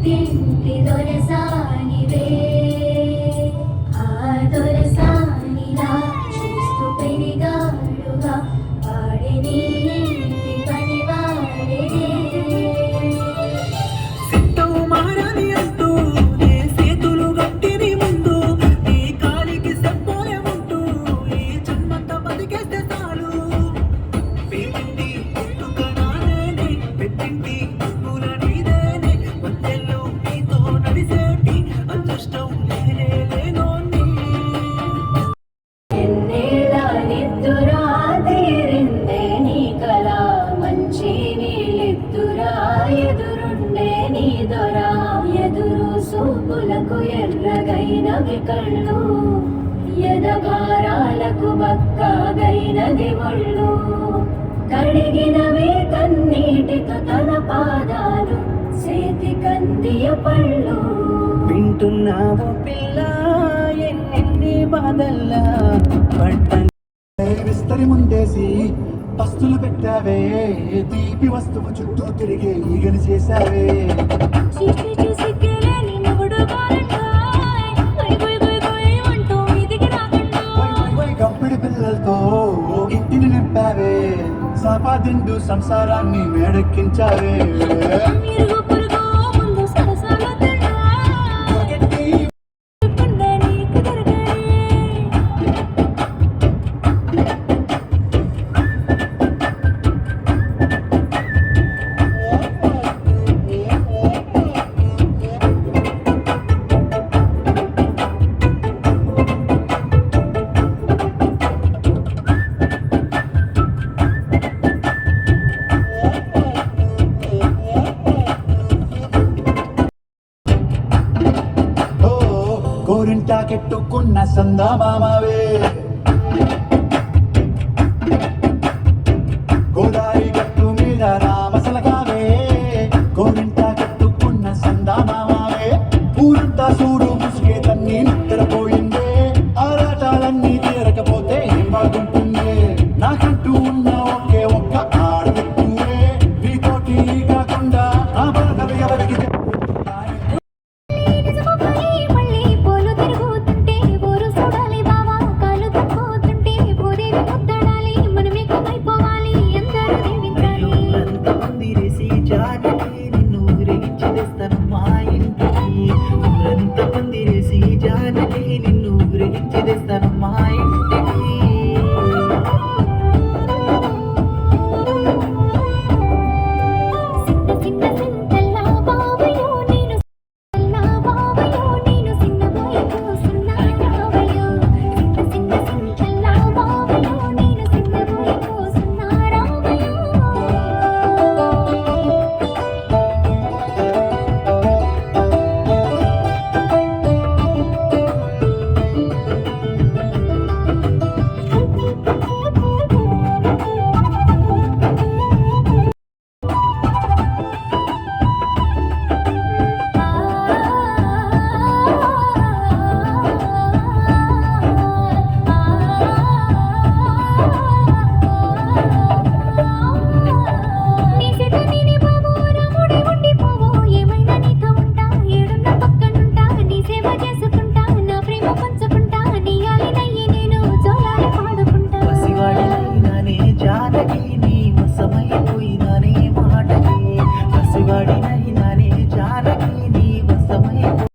పుట్టింటి దొరసానివే ఆ దొరసానిలా చూస్తూ పెరిగాడుగా వాడే నీ ఇంటి పనివాడే ఎదురు సూపులకు ఎర్రగైనవి కళ్ళు ఎదగారాలకు బక్కగైనది ఒళ్ళు కడిగినవి కన్నీటితో తన పాదాలు చేతి కందియ పళ్ళు వింటున్నావు పిల్ల ఎన్నెన్ని బాధల్లా విస్తరి ముందేసి పస్తులు పెట్టావే తీపి వస్తువు చుట్టూ తిరిగే ఈగని చేశావే కంపిడి పిల్లలతో ఇంటిని నింపావే సంపాదిండు సంసారాన్ని మేడెక్కించావే కెట్టుకున్న సందమామవే గోదారి గట్టు మీద రామసలగావే గోరింట కట్టుకున్న సందమామవే ఊరంతా చూడు ముసుగే తన్ని నిద్రపోయిందే ఆరాటాలన్నీ తీరకపోతే ఏం బాగుంటుందే నాకంటూ ఉన్న ఒకే ఒక్క ఆడదెక్కువే నీతోటి కాకుండా ఆ బాధలు ఎవరికి నిన్ను ఊరేగించి తెస్తాను మా ఇంటికి పసివాడినైనా నే జానకి నీ వశమై